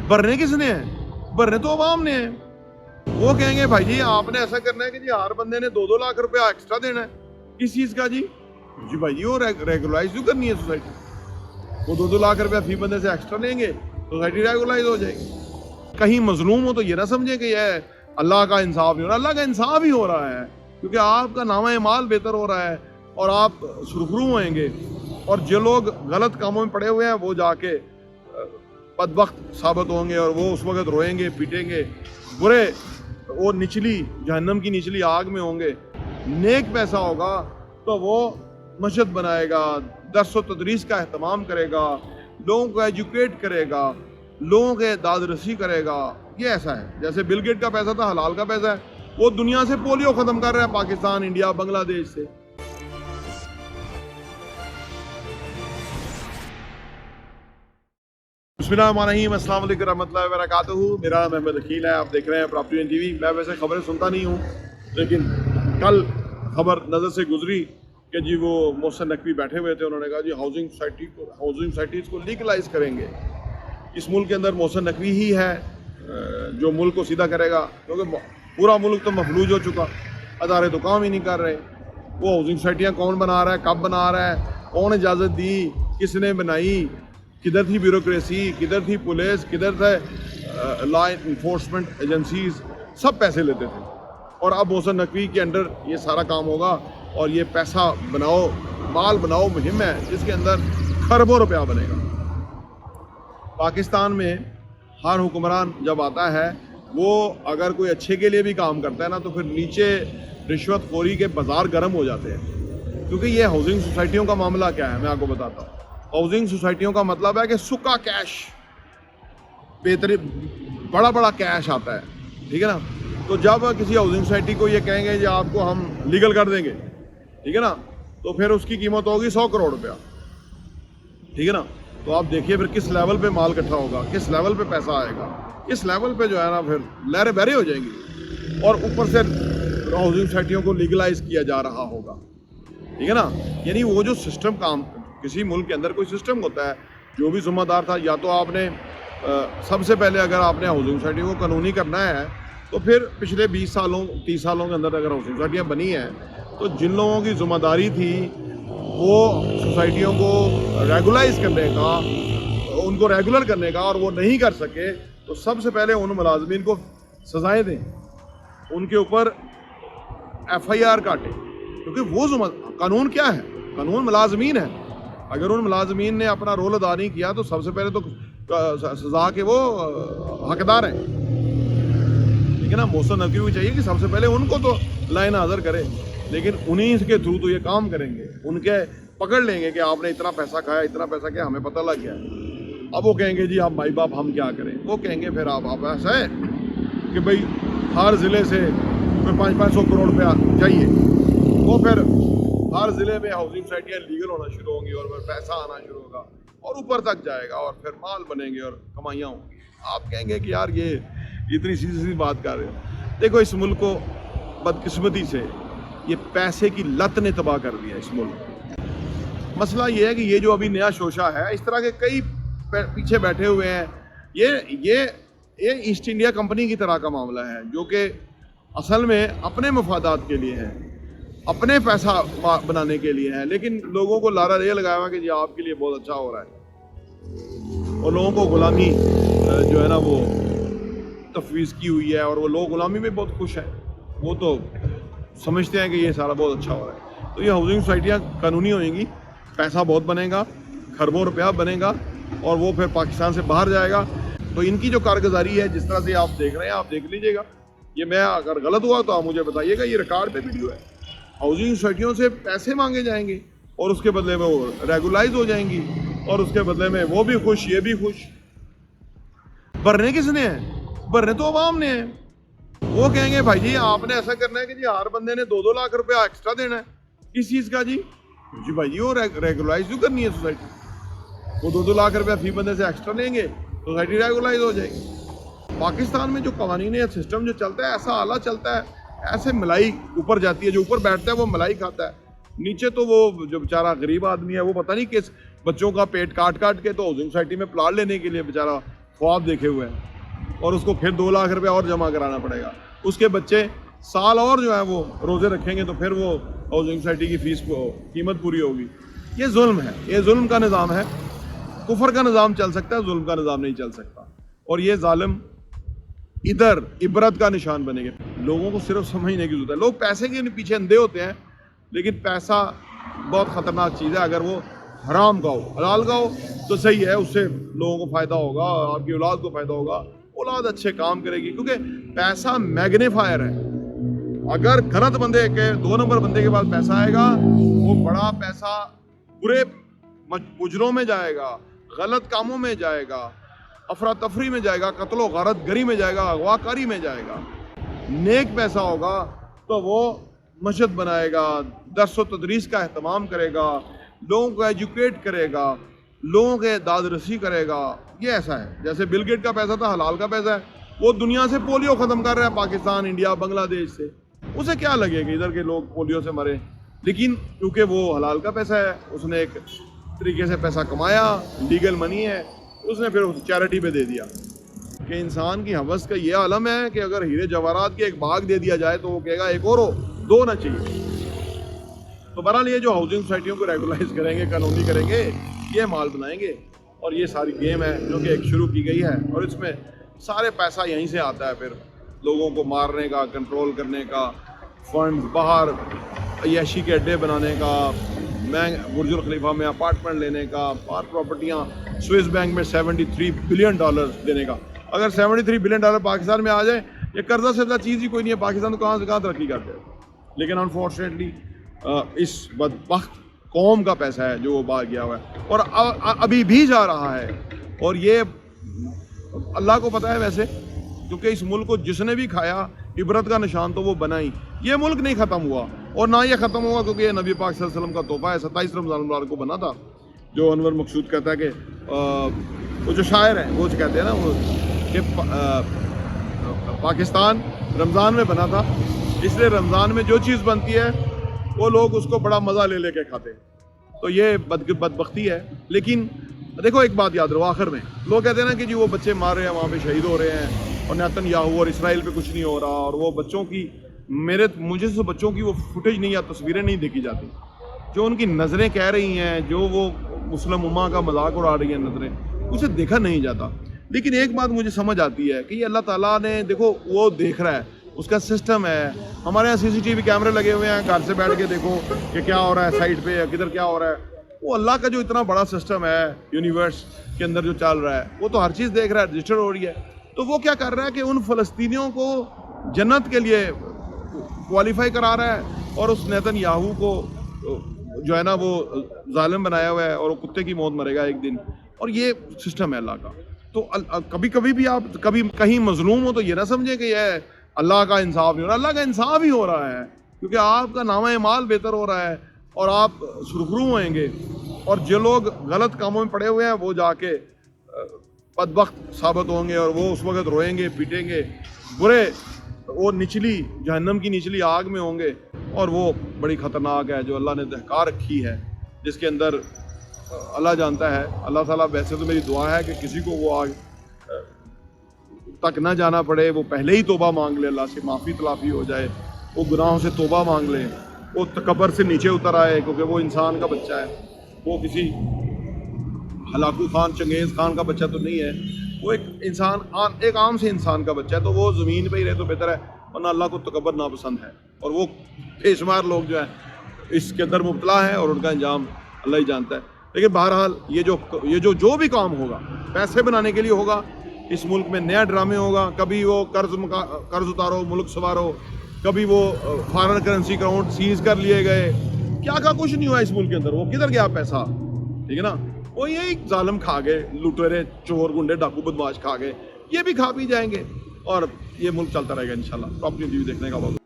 भरने किसने हैं? भरने तो अवाम ने हैं। वो कहेंगे भाई जी आपने ऐसा करना है कि जी हर बंदे ने 2-2 लाख रुपया एक्स्ट्रा देना है। किस चीज़ का जी? जी भाई जी वो रेगुलाइज क्यों करनी है सोसाइटी? वो 2-2 लाख रुपया फी बंदे से एक्स्ट्रा लेंगे, सोसाइटी रेगुलाइज हो जाएगी। कहीं मजलूम हो तो ये ना समझे कि यह अल्लाह का इंसाफ नहीं हो रहा। अल्लाह का इंसाफ ही हो रहा है, क्योंकि आपका नामा माल बेहतर हो रहा है और आप सुरखरू होएंगे। और जो लोग गलत कामों में पड़े हुए हैं वो जाके बदबख्त साबित होंगे और वो उस वक्त रोएंगे पीटेंगे, बुरे वो निचली जहन्नम की निचली आग में होंगे। नेक पैसा होगा तो वो मस्जिद बनाएगा, दर्स व तदरीस का अहतमाम करेगा, लोगों को एजुकेट करेगा, लोगों के दादरसी करेगा। ये ऐसा है जैसे बिल गेट का पैसा था, हलाल का पैसा है, वो दुनिया से पोलियो ख़त्म कर रहा है, पाकिस्तान, इंडिया, बांग्लादेश से। बिस्मिल्लाहिर्रहमानिर्रहीम, अस्सलाम वालेकुम रहमतुल्लाहि व बरकातहू। मेरा नाम अहमद अकील है, आप देख रहे हैं प्रॉपर्टी एंड टीवी। मैं वैसे खबरें सुनता नहीं हूँ, लेकिन कल खबर नज़र से गुजरी कि जी वो मोहसिन नकवी बैठे हुए थे, उन्होंने कहा जी हाउसिंग सोसाइटीज़ को लीगलाइज करेंगे। इस मुल्क के अंदर मोहसिन नकवी ही है जो मुल्क को सीधा करेगा, क्योंकि पूरा मुल्क तो मफलूज हो चुका, अदारे तो काम ही नहीं कर रहे। वो हाउसिंग सोसाइटियाँ कौन बना रहा है, कब बना रहा है, कौन इजाज़त दी, किसने बनाई, किधर थी ब्यूरोक्रेसी, किधर थी पुलिस, किधर थे लॉ इन्फोर्समेंट एजेंसीज, सब पैसे लेते थे। और अब मोहसिन नकवी के अंडर ये सारा काम होगा और ये पैसा बनाओ माल बनाओ मुहिम है जिसके अंदर खरबों रुपया बनेगा। पाकिस्तान में हर हुक्मरान जब आता है वो अगर कोई अच्छे के लिए भी काम करता है ना, तो फिर नीचे रिश्वतखोरी के बाजार गर्म हो जाते हैं। क्योंकि ये हाउसिंग सोसाइटियों का मामला क्या है मैं आपको बताता हूँ। हाउसिंग सोसाइटियों का मतलब है कि सूखा कैश, बेहतरीन बड़ा बड़ा कैश आता है, ठीक है ना। तो जब किसी हाउसिंग सोसाइटी को ये कहेंगे जी आपको हम लीगल कर देंगे, ठीक है ना, तो फिर उसकी कीमत होगी 100 करोड़ रुपया, ठीक है ना। तो आप देखिए फिर किस लेवल पे माल इकट्ठा होगा, किस लेवल पे पैसा आएगा, इस लेवल पे जो है ना फिर लहरें बहरे हो जाएंगी। और ऊपर से हाउसिंग सोसाइटियों को लीगलाइज किया जा रहा होगा, ठीक है ना। यानी वो जो सिस्टम काम, किसी मुल्क के अंदर कोई सिस्टम होता है, जो भी जिम्मेदार था, या तो आपने सबसे पहले अगर आपने हाउसिंग सोसाइटी को कानूनी करना है तो फिर पिछले 20 सालों 30 सालों के अंदर अगर हाउसिंग सोसाइटियाँ बनी हैं तो जिन लोगों की जिम्मेदारी थी वो सोसाइटियों को रेगुलाइज करने का, उनको रेगुलर करने का, और वो नहीं कर सके तो सबसे पहले उन मुलाजमीन को सजाएँ दें, उनके ऊपर FIR काटें। क्योंकि वो कानून क्या है, कानून मुलाजमीन है। अगर उन मुलाजमीन ने अपना रोल अदा नहीं किया तो सबसे पहले तो सजा के वो हकदार हैं, ठीक है ना। मोहसिन नकवी भी चाहिए कि सबसे पहले उनको तो लाइन हाजिर करे, लेकिन उन्हीं के थ्रू तो ये काम करेंगे, उनके पकड़ लेंगे कि आपने इतना पैसा खाया, इतना पैसा क्या, हमें पता लग गया। अब वो कहेंगे जी आप माई बाप हम क्या करें। वो कहेंगे फिर आप ऐसा है कि भाई हर ज़िले से 500 करोड़ रुपया चाहिए, वो फिर हर ज़िले में हाउसिंग सोसाइटियाँ लीगल होना शुरू होंगी और फिर पैसा आना शुरू होगा और ऊपर तक जाएगा और फिर माल बनेंगे और कमाइयाँ होंगी। आप कहेंगे कि यार ये इतनी सीधी बात कर रहे हो। देखो इस मुल्क को बदकिस्मती से ये पैसे की लत ने तबाह कर दिया इस मुल्क को। मसला ये है कि ये जो अभी नया शोशा है, इस तरह के कई पीछे बैठे हुए हैं। ये ईस्ट इंडिया कंपनी की तरह का मामला है जो कि असल में अपने मफादात के लिए है, अपने पैसा बनाने के लिए है, लेकिन लोगों को लारा ये लगाया हुआ कि जी आपके लिए बहुत अच्छा हो रहा है, और लोगों को गुलामी जो है ना वो तफवीज़ की हुई है, और वो लोग गुलामी में बहुत खुश हैं। वो तो समझते हैं कि ये सारा बहुत अच्छा हो रहा है। तो ये हाउसिंग सोसाइटियाँ कानूनी होंगी, पैसा बहुत बनेगा, खरबों रुपया बनेगा, और वो फिर पाकिस्तान से बाहर जाएगा। तो इनकी जो कारगुजारी है जिस तरह से आप देख रहे हैं, आप देख लीजिएगा। ये मैं अगर गलत हुआ तो आप मुझे बताइएगा, ये रिकॉर्ड पे वीडियो है। हाउसिंग सोसाइटियों से पैसे मांगे जाएंगे और उसके बदले में वो रेगुलाइज हो जाएंगी, और उसके बदले में वो भी खुश, ये भी खुश। भरने किसने हैं? भरने तो अवाम ने हैं। वो कहेंगे भाई जी आपने ऐसा करना है कि जी हर बंदे ने 2-2 लाख रुपया एक्स्ट्रा देना है। किस चीज़ का जी? जी भाई जी वो रेगुलाइज क्यों करनी है सोसाइटी? वो 2-2 लाख रुपया फी बंदे से एक्स्ट्रा लेंगे, सोसाइटी रेगुलाइज हो जाएगी। पाकिस्तान में जो कवानीन या सिस्टम जो चलता है, ऐसा आला चलता है, ऐसे मलाई ऊपर जाती है, जो ऊपर बैठता है वो मलाई खाता है, नीचे तो वो जो बेचारा गरीब आदमी है वो पता नहीं किस बच्चों का पेट काट काट के तो हाउसिंग सोसाइटी में प्लाट लेने के लिए बेचारा ख्वाब देखे हुए हैं और उसको फिर 2 लाख रुपया और जमा कराना पड़ेगा। उसके बच्चे साल और जो है वो रोज़े रखेंगे तो फिर वो हाउसिंग सोसाइटी की फ़ीस को कीमत पूरी होगी। ये जुल्म है, ये जुल्म का निज़ाम है। कुफर का निज़ाम चल सकता है, जुल्म का निज़ाम नहीं चल सकता। और ये जालिम इधर इबरत का निशान बनेंगे। लोगों को सिर्फ समझने की ज़रूरत है। लोग पैसे के पीछे अंधे होते हैं, लेकिन पैसा बहुत ख़तरनाक चीज़ है। अगर वो हराम का हो, हलाल का हो तो सही है, उससे लोगों को फ़ायदा होगा, आपकी औलाद को फ़ायदा होगा, औलाद अच्छे काम करेगी। क्योंकि पैसा मैग्नीफायर है। अगर गलत बंदे के 2 नंबर बंदे के पास पैसा आएगा, वो बड़ा पैसा बुरे मुजरों में जाएगा, गलत कामों में जाएगा, अफरा तफरी में जाएगा, कत्लो गारत गरी में जाएगा, अगवाकारी में जाएगा। नेक पैसा होगा तो वो मस्जिद बनाएगा, दर्स व तदरीस का अहतमाम करेगा, लोगों को एजुकेट करेगा, लोगों के दाद रसी करेगा। ये ऐसा है जैसे बिल गेट का पैसा था, हलाल का पैसा है। वो दुनिया से पोलियो ख़त्म कर रहा है, पाकिस्तान, इंडिया, बांग्लादेश से। उसे क्या लगेगा इधर के लोग पोलियो से मरे, लेकिन क्योंकि वो हलाल का पैसा है, उसने एक तरीके से पैसा कमाया, लीगल मनी है, उसने फिर उस चैरिटी पे दे दिया। कि इंसान की हवस का ये आलम है कि अगर हीरे जवाहरात के एक बाग दे दिया जाए तो वो कहेगा एक और हो, 2 ना चाहिए। तो बहरहाल ये जो हाउसिंग सोसाइटियों को रेगुलाइज करेंगे, कानूनी करेंगे, ये माल बनाएंगे। और ये सारी गेम है जो कि एक शुरू की गई है, और इसमें सारे पैसा यहीं से आता है। फिर लोगों को मारने का, कंट्रोल करने का, फंड बाहर अय्याशी के अड्डे बनाने का, बुर्जुल खलीफा में अपार्टमेंट लेने का, पार प्रॉपर्टियाँ स्विस बैंक में $73 बिलियन देने का। अगर $73 बिलियन पाकिस्तान में आ जाए, ये कर्जा से ज़्यादा चीज़ ही कोई नहीं है। पाकिस्तान तो कहाँ से कहाँ तरक्की करते हैं। लेकिन अनफॉर्चुनेटली इस बदबख्त कौम का पैसा है जो वो बाहर गया हुआ है, और अभी भी जा रहा है। और ये अल्लाह को पता है वैसे, क्योंकि इस मुल्क को जिसने भी खाया, इबरत का निशान तो वो बना ही। ये मुल्क नहीं ख़त्म हुआ, और ना ये ख़त्म हुआ क्योंकि ये नबी पाक सल्लल्लाहु अलैहि वसल्लम का तोहफा है। 27 रमज़ान मुबारक को बना था। जो अनवर मकसूद कहता है कि वो जो शायर है वो कहते हैं ना वो कि पाकिस्तान रमज़ान में बना था, इसलिए रमज़ान में जो चीज़ बनती है वो लोग उसको बड़ा मज़ा ले लेके खाते हैं। तो ये बदबख्ती है। लेकिन देखो एक बात याद रहो, आखिर में लोग कहते हैं ना कि जी वो बच्चे मार रहे हैं, वहाँ पे शहीद हो रहे हैं, और नेतन्याहू और इसराइल पे कुछ नहीं हो रहा, और वो बच्चों की मुझे तो बच्चों की वो फुटेज नहीं या तस्वीरें नहीं देखी जाती, जो उनकी नज़रें कह रही हैं, जो वो मुस्लिम उम्मा का मजाक उड़ा रही हैं नज़रें, उसे देखा नहीं जाता। लेकिन एक बात मुझे समझ आती है कि ये अल्लाह ताला ने, देखो वो देख रहा है, उसका सिस्टम है। हमारे यहाँ CCTV कैमरे लगे हुए हैं, घर से बैठ के देखो कि क्या हो रहा है साइड पे या किधर क्या हो रहा है। वो अल्लाह का जो इतना बड़ा सिस्टम है यूनिवर्स के अंदर जो चल रहा है, वो तो हर चीज़ देख रहा है, रजिस्टर हो रही है। तो वो क्या कर रहा है कि उन फ़लस्तीनियों को जन्नत के लिए क्वालिफाई करा रहा है, और उस नेतन्याहू को जो है ना वो जालिम बनाया हुआ है, और वो कुत्ते की मौत मरेगा एक दिन। और ये सिस्टम है अल्लाह का। तो कभी कभी भी आप कभी कहीं मजलूम हो तो ये ना समझें कि यह अल्लाह का इंसाफ नहीं हो रहा। अल्लाह का इंसाफ ही हो रहा है, क्योंकि आपका नामा माल बेहतर हो रहा है और आप सुरखरू होंगे। और जो लोग गलत कामों में पड़े हुए हैं वो जाके बदबख्त साबित होंगे, और वो उस वक्त रोएंगे, पीटेंगे, बुरे, वो निचली जहन्नम की निचली आग में होंगे। और वो बड़ी ख़तरनाक है जो अल्लाह ने दहका रखी है, जिसके अंदर अल्लाह जानता है। अल्लाह ताला, वैसे तो मेरी दुआ है कि किसी को वो आग तक ना जाना पड़े, वो पहले ही तौबा मांग ले, अल्लाह से माफ़ी तलाफ़ी हो जाए, वो गुनाहों से तौबा मांग ले, वो तकब्बर से नीचे उतर आए, क्योंकि वो इंसान का बच्चा है, वो किसी हलाकू खान, चंगेज़ खान का बच्चा तो नहीं है। वो एक इंसान, एक आम से इंसान का बच्चा है। तो वो ज़मीन पे ही रहे तो बेहतर है, वरना अल्लाह को तकब्बर नापसंद है। और वो बेशुमार लोग जो है इसके अंदर मुब्तला हैं, और उनका अंजाम अल्लाह ही जानता है। लेकिन बहरहाल ये जो भी काम होगा पैसे बनाने के लिए होगा। इस मुल्क में नया ड्रामे होगा, कभी वो कर्ज उतारो, मुल्क संवारो, कभी वो फॉरेन करेंसी अकाउंट सीज कर लिए गए, क्या कुछ नहीं हुआ इस मुल्क के अंदर। वो किधर गया पैसा, ठीक है ना। वो यही जालिम खा गए, लुटेरे, चोर, गुंडे, डाकू, बदमाश खा गए, ये भी खा पी जाएंगे, और ये मुल्क चलता रहेगा इंशाल्लाह। तो अपनी टीवी देखने का बहुत